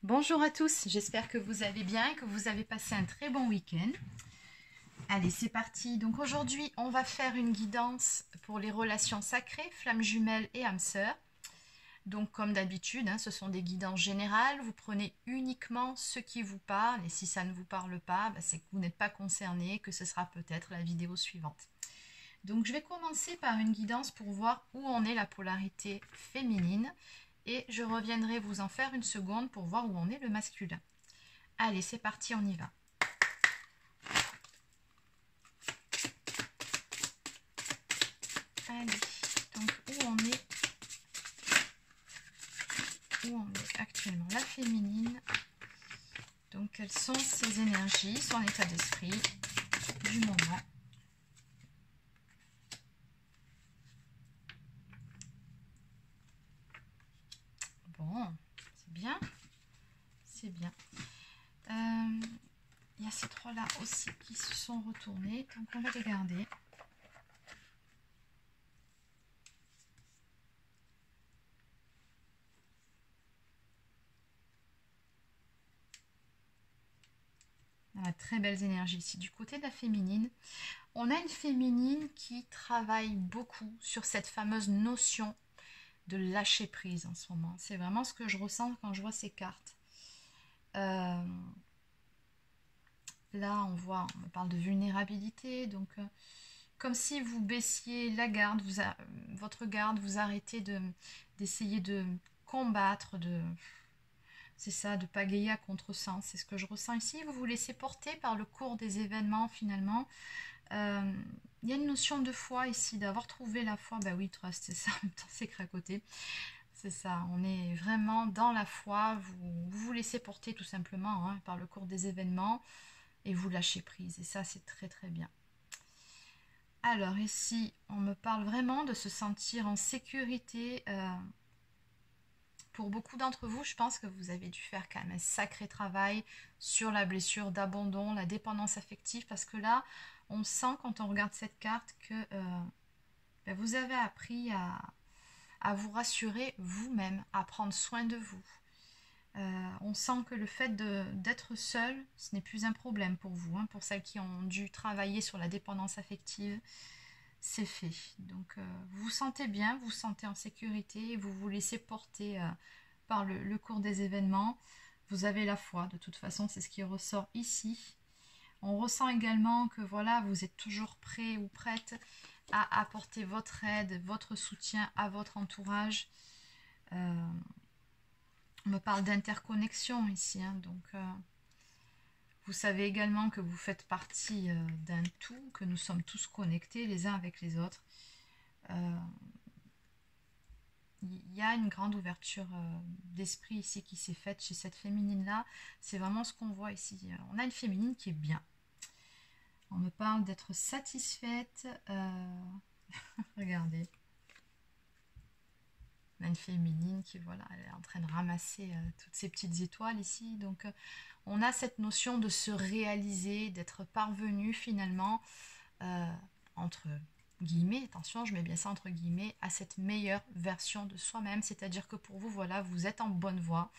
Bonjour à tous, j'espère que vous allez bien et que vous avez passé un très bon week-end. Allez, c'est parti. Donc aujourd'hui, on va faire une guidance pour les relations sacrées, flammes jumelles et âmes sœurs. Donc comme d'habitude, ce sont des guidances générales. Vous prenez uniquement ce qui vous parle et si ça ne vous parle pas, c'est que vous n'êtes pas concerné, que ce sera peut-être la vidéo suivante. Donc je vais commencer par une guidance pour voir où en est la polarité féminine. Et je reviendrai vous en faire une seconde pour voir où en est le masculin. Allez, c'est parti, on y va. Allez, donc où en est actuellement la féminine. Donc quelles sont ses énergies, son état d'esprit du moment. Bon, c'est bien. C'est bien. Il y a ces trois-là aussi qui se sont retournés. Donc on va les garder. Très belles énergies ici. Du côté de la féminine, on a une féminine qui travaille beaucoup sur cette fameuse notion de lâcher prise en ce moment. C'est vraiment ce que je ressens quand je vois ces cartes. Là, on me parle de vulnérabilité, donc comme si vous baissiez la garde, votre garde, vous arrêtez d'essayer de combattre, c'est ça, de pagayer à contresens. C'est ce que je ressens ici. Vous vous laissez porter par le cours des événements finalement. Il y a une notion de foi ici, d'avoir trouvé la foi. Ben oui, trust, c'est ça, en même temps c'est cracoté. C'est ça, on est vraiment dans la foi, vous vous laissez porter tout simplement par le cours des événements et vous lâchez prise. Et ça, c'est très très bien. Alors ici, on me parle vraiment de se sentir en sécurité. Pour beaucoup d'entre vous, je pense que vous avez dû faire quand même un sacré travail sur la blessure d'abandon, la dépendance affective, parce que là, on sent quand on regarde cette carte que vous avez appris à vous rassurer vous-même, à prendre soin de vous. On sent que le fait d'être seul, ce n'est plus un problème pour vous. Pour celles qui ont dû travailler sur la dépendance affective, c'est fait. Donc vous vous sentez bien, vous vous sentez en sécurité, vous vous laissez porter par le cours des événements. Vous avez la foi, de toute façon, c'est ce qui ressort ici. On ressent également que voilà, vous êtes toujours prêt ou prête à apporter votre aide, votre soutien à votre entourage. On me parle d'interconnexion ici, donc vous savez également que vous faites partie d'un tout, que nous sommes tous connectés les uns avec les autres. Il y a une grande ouverture d'esprit ici qui s'est faite chez cette féminine-là. C'est vraiment ce qu'on voit ici. On a une féminine qui est bien. On me parle d'être satisfaite. Regardez. On a une féminine qui, voilà, elle est en train de ramasser toutes ces petites étoiles ici. Donc, on a cette notion de se réaliser, d'être parvenu finalement, entre guillemets, attention, je mets bien ça entre guillemets, à cette meilleure version de soi-même. C'est-à-dire que pour vous, voilà, vous êtes en bonne voie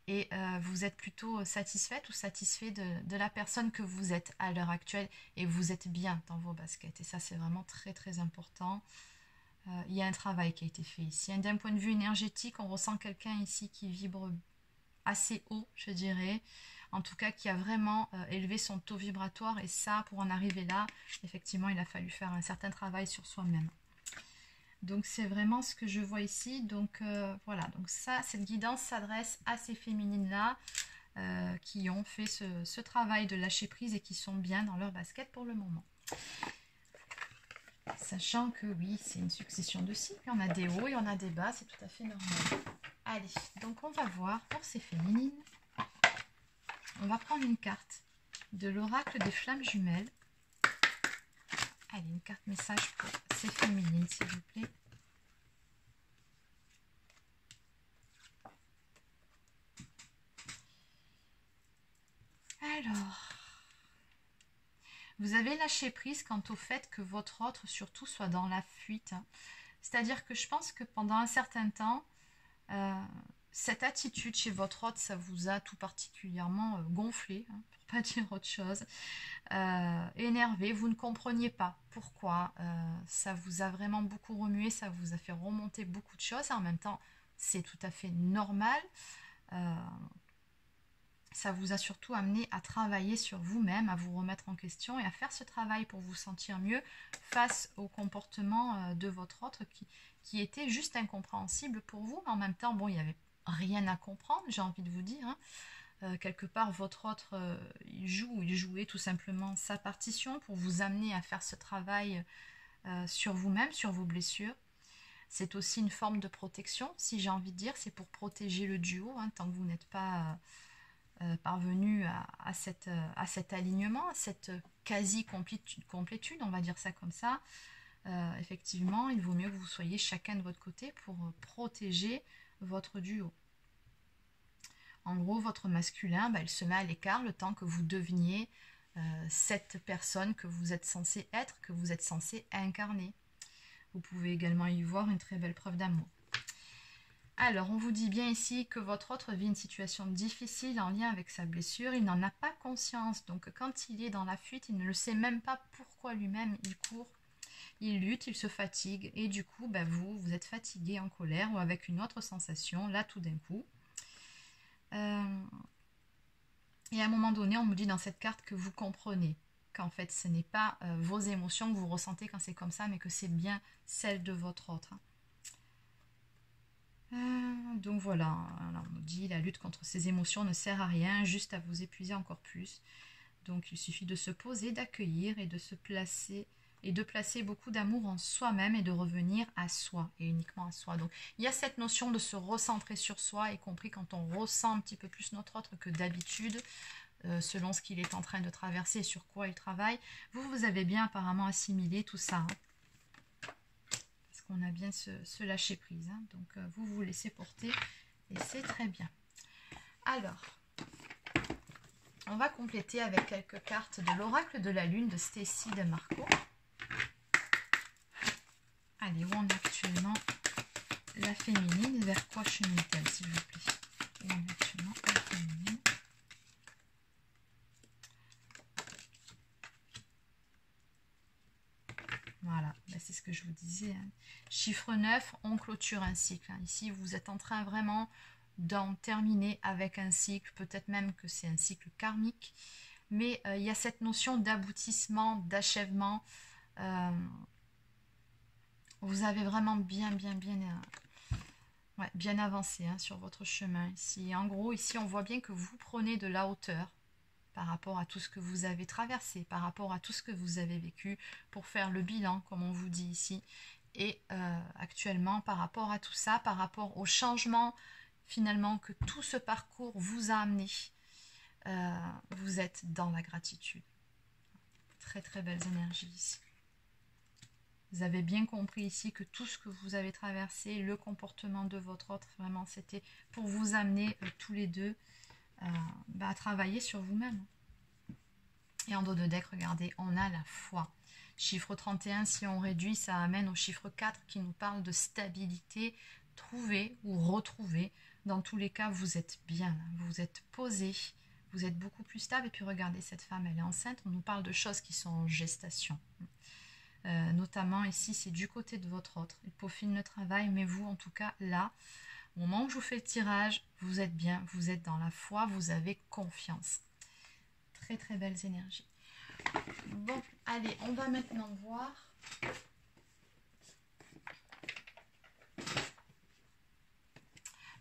et vous êtes plutôt satisfaite ou satisfait de la personne que vous êtes à l'heure actuelle et vous êtes bien dans vos baskets. Et ça, c'est vraiment très, très important. Il y a un travail qui a été fait ici. D'un point de vue énergétique, on ressent quelqu'un ici qui vibre assez haut, je dirais. En tout cas, qui a vraiment élevé son taux vibratoire. Et ça, pour en arriver là, effectivement, il a fallu faire un certain travail sur soi-même. Donc, c'est vraiment ce que je vois ici. Donc, voilà. Donc, ça, cette guidance s'adresse à ces féminines-là qui ont fait ce travail de lâcher prise et qui sont bien dans leur basket pour le moment. Sachant que oui, c'est une succession de cycles, on a des hauts et on a des bas, c'est tout à fait normal. Allez, donc on va voir pour ces féminines. On va prendre une carte de l'oracle des flammes jumelles. Allez, une carte message pour ces féminines, s'il vous plaît. Alors, vous avez lâché prise quant au fait que votre autre, surtout, soit dans la fuite. C'est-à-dire que je pense que pendant un certain temps, cette attitude chez votre hôte, ça vous a tout particulièrement gonflé, hein, pour pas dire autre chose, énervé, vous ne compreniez pas pourquoi, ça vous a vraiment beaucoup remué, ça vous a fait remonter beaucoup de choses, et en même temps, c'est tout à fait normal. Euh, Ça vous a surtout amené à travailler sur vous-même, à vous remettre en question et à faire ce travail pour vous sentir mieux face au comportement de votre autre qui était juste incompréhensible pour vous. Mais en même temps, bon, il n'y avait rien à comprendre, j'ai envie de vous dire, hein. Quelque part, votre autre, il jouait tout simplement sa partition pour vous amener à faire ce travail sur vous-même, sur vos blessures. C'est aussi une forme de protection, si j'ai envie de dire, c'est pour protéger le duo, hein, tant que vous n'êtes pas parvenu à cet alignement, à cette quasi-complétude, on va dire ça comme ça. Effectivement, il vaut mieux que vous soyez chacun de votre côté pour protéger votre duo. En gros, votre masculin, il se met à l'écart le temps que vous deveniez cette personne que vous êtes censé être, que vous êtes censé incarner. Vous pouvez également y voir une très belle preuve d'amour. Alors, on vous dit bien ici que votre autre vit une situation difficile en lien avec sa blessure. Il n'en a pas conscience. Donc, quand il est dans la fuite, il ne le sait même pas pourquoi lui-même il court. Il lutte, il se fatigue. Et du coup, vous êtes fatigué, en colère ou avec une autre sensation, là, tout d'un coup. Et à un moment donné, on nous dit dans cette carte que vous comprenez qu'en fait, ce n'est pas vos émotions que vous ressentez quand c'est comme ça, mais que c'est bien celles de votre autre. Donc voilà, alors on nous dit la lutte contre ces émotions ne sert à rien, juste à vous épuiser encore plus. Donc il suffit de se poser, d'accueillir et de se placer et de placer beaucoup d'amour en soi-même et de revenir à soi et uniquement à soi. Donc il y a cette notion de se recentrer sur soi, y compris quand on ressent un petit peu plus notre autre que d'habitude, selon ce qu'il est en train de traverser et sur quoi il travaille. Vous avez bien apparemment assimilé tout ça, hein. On a bien ce lâcher prise, hein. Donc vous vous laissez porter et c'est très bien. Alors, on va compléter avec quelques cartes de l'oracle de la lune de Stacy DeMarco. Allez, où on est actuellement la féminine, vers quoi chemine-t-elle, s'il vous plaît? Où on est actuellement la féminine. Voilà, c'est ce que je vous disais, hein. Chiffre 9, on clôture un cycle, hein. Ici, vous êtes en train vraiment d'en terminer avec un cycle, peut-être même que c'est un cycle karmique, mais il y a cette notion d'aboutissement, d'achèvement. Vous avez vraiment bien avancé, hein, sur votre chemin ici. En gros, ici, on voit bien que vous prenez de la hauteur par rapport à tout ce que vous avez traversé, par rapport à tout ce que vous avez vécu, pour faire le bilan, comme on vous dit ici. Et actuellement, par rapport à tout ça, par rapport au changement, finalement, que tout ce parcours vous a amené, vous êtes dans la gratitude. Très très belles énergies ici. Vous avez bien compris ici que tout ce que vous avez traversé, le comportement de votre autre, vraiment, c'était pour vous amener tous les deux à travailler sur vous-même. Et en dos de deck, regardez, on a la foi. Chiffre 31, si on réduit, ça amène au chiffre 4 qui nous parle de stabilité, trouver ou retrouver. Dans tous les cas, vous êtes bien, vous êtes posé, vous êtes beaucoup plus stable. Et puis regardez, cette femme, elle est enceinte. On nous parle de choses qui sont en gestation. Notamment ici, c'est du côté de votre autre. Il peaufine le travail, mais vous, en tout cas, là, au moment où je vous fais le tirage, vous êtes bien, vous êtes dans la foi, vous avez confiance. Très très belles énergies. Bon, allez, on va maintenant voir.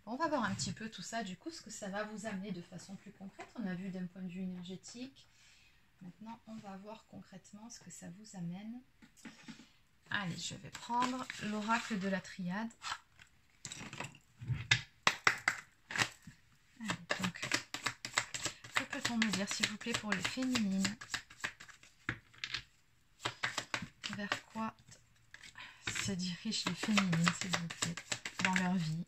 On va voir un petit peu tout ça, du coup, ce que ça va vous amener de façon plus concrète. On a vu d'un point de vue énergétique. Maintenant, on va voir concrètement ce que ça vous amène. Allez, je vais prendre l'oracle de la triade. Allez, donc, que peut-on nous dire, s'il vous plaît, pour les féminines? Vers quoi se dirigent les féminines, s'il vous plaît, dans leur vie?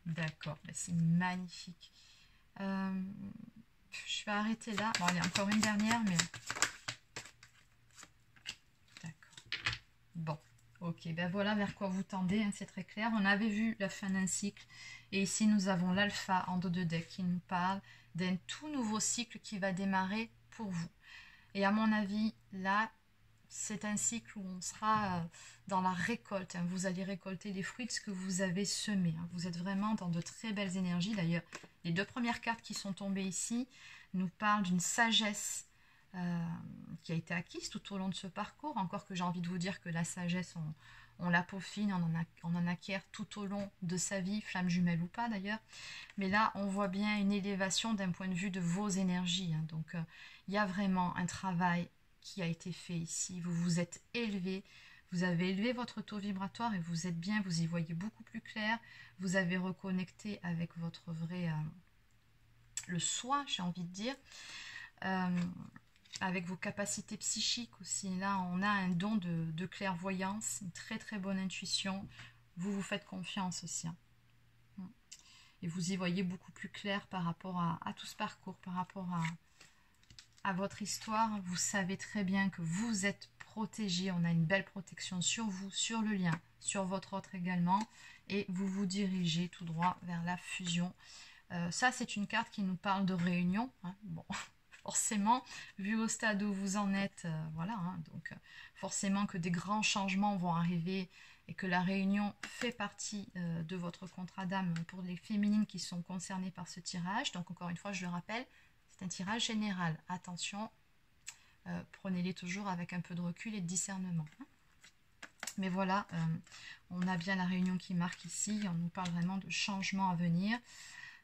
D'accord, ben, c'est magnifique. Je vais arrêter là. Bon, allez, encore une dernière, mais... D'accord. Bon, ok, ben voilà vers quoi vous tendez, hein, c'est très clair. On avait vu la fin d'un cycle. Et ici, nous avons l'alpha en dos de deck qui nous parle d'un tout nouveau cycle qui va démarrer pour vous. Et à mon avis, là, c'est un cycle où on sera dans la récolte. Hein. Vous allez récolter les fruits de ce que vous avez semé. Hein. Vous êtes vraiment dans de très belles énergies. D'ailleurs, les deux premières cartes qui sont tombées ici nous parlent d'une sagesse qui a été acquise tout au long de ce parcours. Encore que j'ai envie de vous dire que la sagesse, on la peaufine, on en acquiert tout au long de sa vie, flamme jumelle ou pas d'ailleurs. Mais là, on voit bien une élévation d'un point de vue de vos énergies. Hein. Donc, il y a vraiment un travail qui a été fait ici. Vous vous êtes élevé, vous avez élevé votre taux vibratoire et vous êtes bien, vous y voyez beaucoup plus clair. Vous avez reconnecté avec votre vrai... le soi, j'ai envie de dire. Avec vos capacités psychiques aussi. Là, on a un don de clairvoyance, une très très bonne intuition. Vous vous faites confiance aussi. Hein. Et vous y voyez beaucoup plus clair par rapport à tout ce parcours, par rapport à votre histoire. Vous savez très bien que vous êtes protégé. On a une belle protection sur vous, sur le lien, sur votre autre également. Et vous vous dirigez tout droit vers la fusion. Ça, c'est une carte qui nous parle de réunion. Hein. Bon, forcément, vu au stade où vous en êtes, voilà. Hein, donc, forcément que des grands changements vont arriver et que la réunion fait partie de votre contrat d'âme pour les féminines qui sont concernées par ce tirage. Donc, encore une fois, je le rappelle, c'est un tirage général. Attention, prenez-les toujours avec un peu de recul et de discernement. Hein. Mais voilà, on a bien la réunion qui marque ici. On nous parle vraiment de changements à venir.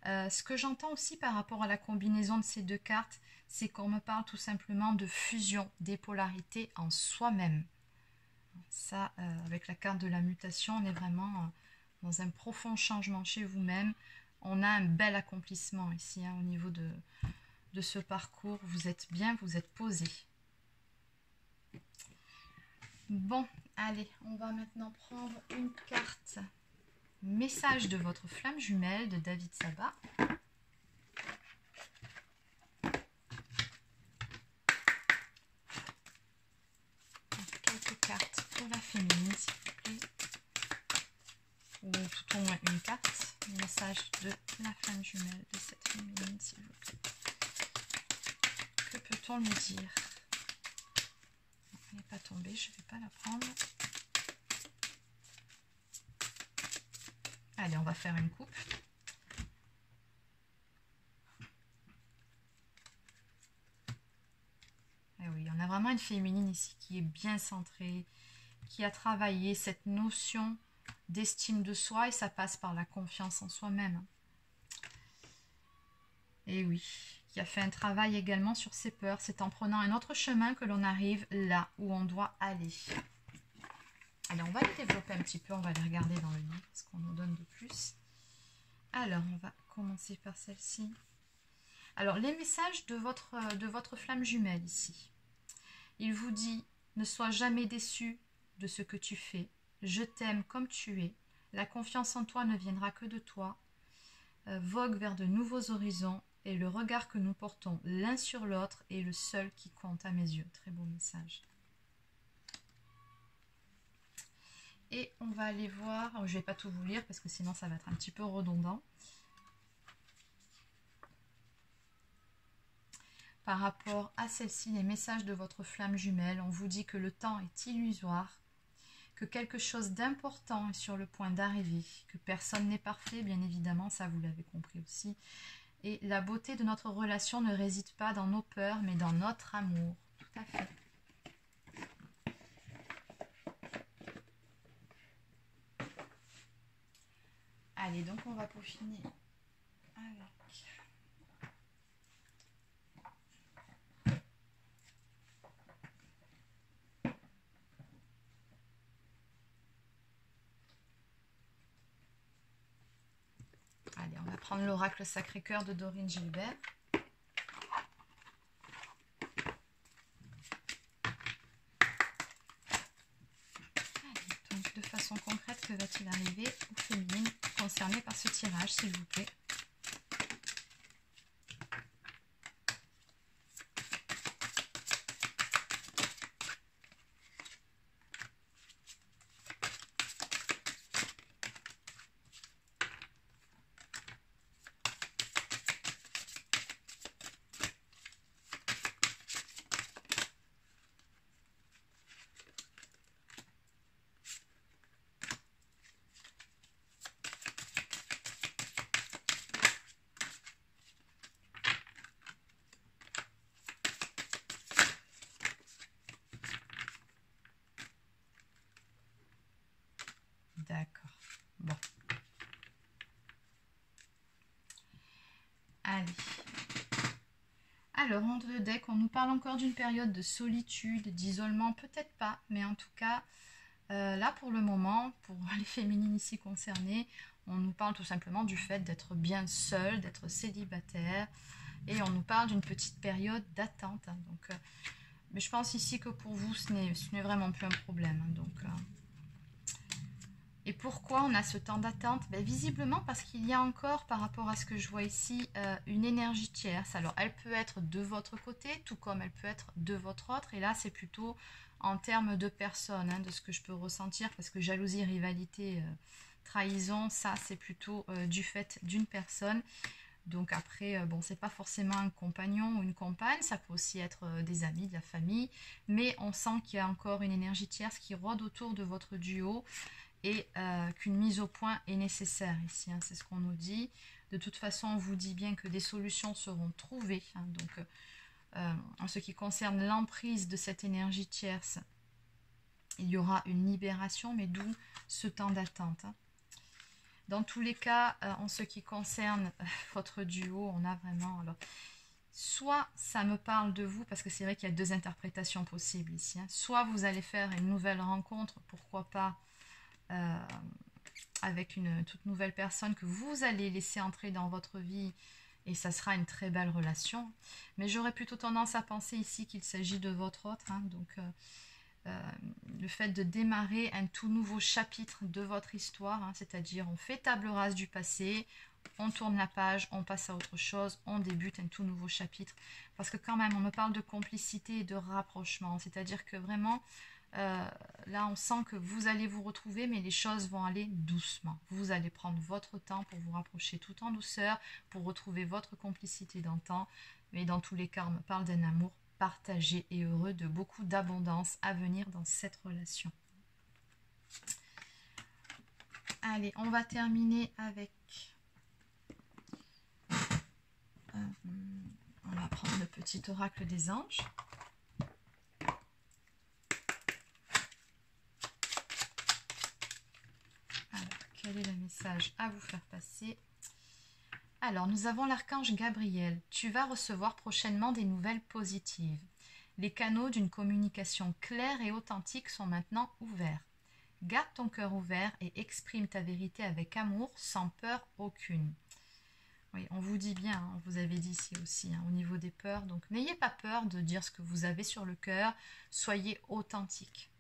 Ce que j'entends aussi par rapport à la combinaison de ces deux cartes, c'est qu'on me parle tout simplement de fusion des polarités en soi-même. Ça, avec la carte de la mutation, on est vraiment dans un profond changement chez vous-même. On a un bel accomplissement ici hein, au niveau de ce parcours. Vous êtes bien, vous êtes posé. Bon, allez, on va maintenant prendre une carte. Message de votre flamme jumelle de David Sabat. Quelques cartes pour la féminine, s'il vous plaît. Ou tout au moins une carte. Message de la flamme jumelle de cette féminine, s'il vous plaît. Que peut-on lui dire? Elle n'est pas tombée, je ne vais pas la prendre. Allez, on va faire une coupe. Et oui, on a vraiment une féminine ici qui est bien centrée, qui a travaillé cette notion d'estime de soi et ça passe par la confiance en soi-même. Et oui, qui a fait un travail également sur ses peurs. C'est en prenant un autre chemin que l'on arrive là où on doit aller. Allez, on va les développer un petit peu, on va les regarder dans le livre, ce qu'on nous donne de plus. Alors, on va commencer par celle-ci. Alors, les messages de votre flamme jumelle ici. Il vous dit, ne sois jamais déçu de ce que tu fais. Je t'aime comme tu es. La confiance en toi ne viendra que de toi. Vogue vers de nouveaux horizons et le regard que nous portons l'un sur l'autre est le seul qui compte à mes yeux. Très beau message. Et on va aller voir, je ne vais pas tout vous lire parce que sinon ça va être un petit peu redondant. Par rapport à celle-ci, les messages de votre flamme jumelle, on vous dit que le temps est illusoire, que quelque chose d'important est sur le point d'arriver, que personne n'est parfait, bien évidemment, ça vous l'avez compris aussi. Et la beauté de notre relation ne réside pas dans nos peurs, mais dans notre amour. Tout à fait. Allez, donc on va peaufiner avec... Allez, on va prendre l'oracle Sacré-Cœur de Dorine Gilbert. Allez, donc de façon concrète, que va-t-il arriver aux féminines concernées par ce tirage, s'il vous plaît? D'accord. Bon. Allez. Alors, entre le deck, on nous parle encore d'une période de solitude, d'isolement, peut-être pas, mais en tout cas, là pour le moment, pour les féminines ici concernées, on nous parle tout simplement du fait d'être bien seule, d'être célibataire, et on nous parle d'une petite période d'attente. Hein, donc, mais je pense ici que pour vous, ce n'est vraiment plus un problème. Hein, donc, et pourquoi on a ce temps d'attente? Ben, visiblement parce qu'il y a encore, par rapport à ce que je vois ici, une énergie tierce. Alors, elle peut être de votre côté, tout comme elle peut être de votre autre. Et là, c'est plutôt en termes de personnes, hein, de ce que je peux ressentir, parce que jalousie, rivalité, trahison, ça, c'est plutôt du fait d'une personne. Donc après, bon, c'est pas forcément un compagnon ou une compagne, ça peut aussi être des amis, de la famille. Mais on sent qu'il y a encore une énergie tierce qui rôde autour de votre duo, et qu'une mise au point est nécessaire ici, hein, c'est ce qu'on nous dit. De toute façon, on vous dit bien que des solutions seront trouvées. Hein, donc, en ce qui concerne l'emprise de cette énergie tierce, il y aura une libération, mais d'où ce temps d'attente. Hein. Dans tous les cas, en ce qui concerne votre duo, on a vraiment... Alors, soit ça me parle de vous, parce que c'est vrai qu'il y a deux interprétations possibles ici. Hein, soit vous allez faire une nouvelle rencontre, pourquoi pas, avec une toute nouvelle personne que vous allez laisser entrer dans votre vie, et ça sera une très belle relation. Mais j'aurais plutôt tendance à penser ici qu'il s'agit de votre autre. Hein, donc le fait de démarrer un tout nouveau chapitre de votre histoire, hein, c'est-à-dire on fait table rase du passé, on tourne la page, on passe à autre chose, on débute un tout nouveau chapitre. Parce que quand même, on me parle de complicité et de rapprochement, c'est-à-dire que vraiment... là, on sent que vous allez vous retrouver, mais les choses vont aller doucement. Vous allez prendre votre temps pour vous rapprocher tout en douceur, pour retrouver votre complicité d'antan. Mais dans tous les cas, on me parle d'un amour partagé et heureux, de beaucoup d'abondance à venir dans cette relation. Allez, on va terminer avec... on va prendre le petit oracle des anges. Quel est le message à vous faire passer? Alors, nous avons l'archange Gabriel. Tu vas recevoir prochainement des nouvelles positives. Les canaux d'une communication claire et authentique sont maintenant ouverts. Garde ton cœur ouvert et exprime ta vérité avec amour, sans peur aucune. Oui, on vous dit bien, hein, on vous avait dit ici aussi, hein, au niveau des peurs. Donc, n'ayez pas peur de dire ce que vous avez sur le cœur. Soyez authentique.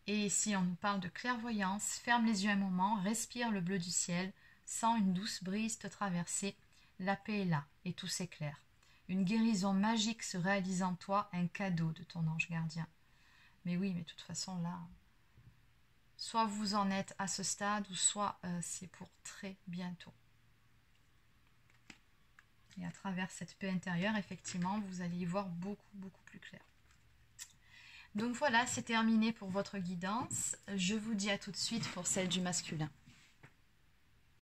Et ici, on nous parle de clairvoyance. Ferme les yeux un moment, respire le bleu du ciel. Sens une douce brise te traverser. La paix est là et tout s'éclaire. Une guérison magique se réalise en toi, un cadeau de ton ange gardien. Mais oui, mais de toute façon, là, soit vous en êtes à ce stade, ou soit c'est pour très bientôt. Et à travers cette paix intérieure, effectivement, vous allez y voir beaucoup, beaucoup plus clair. Donc voilà, c'est terminé pour votre guidance. Je vous dis à tout de suite pour celle du masculin.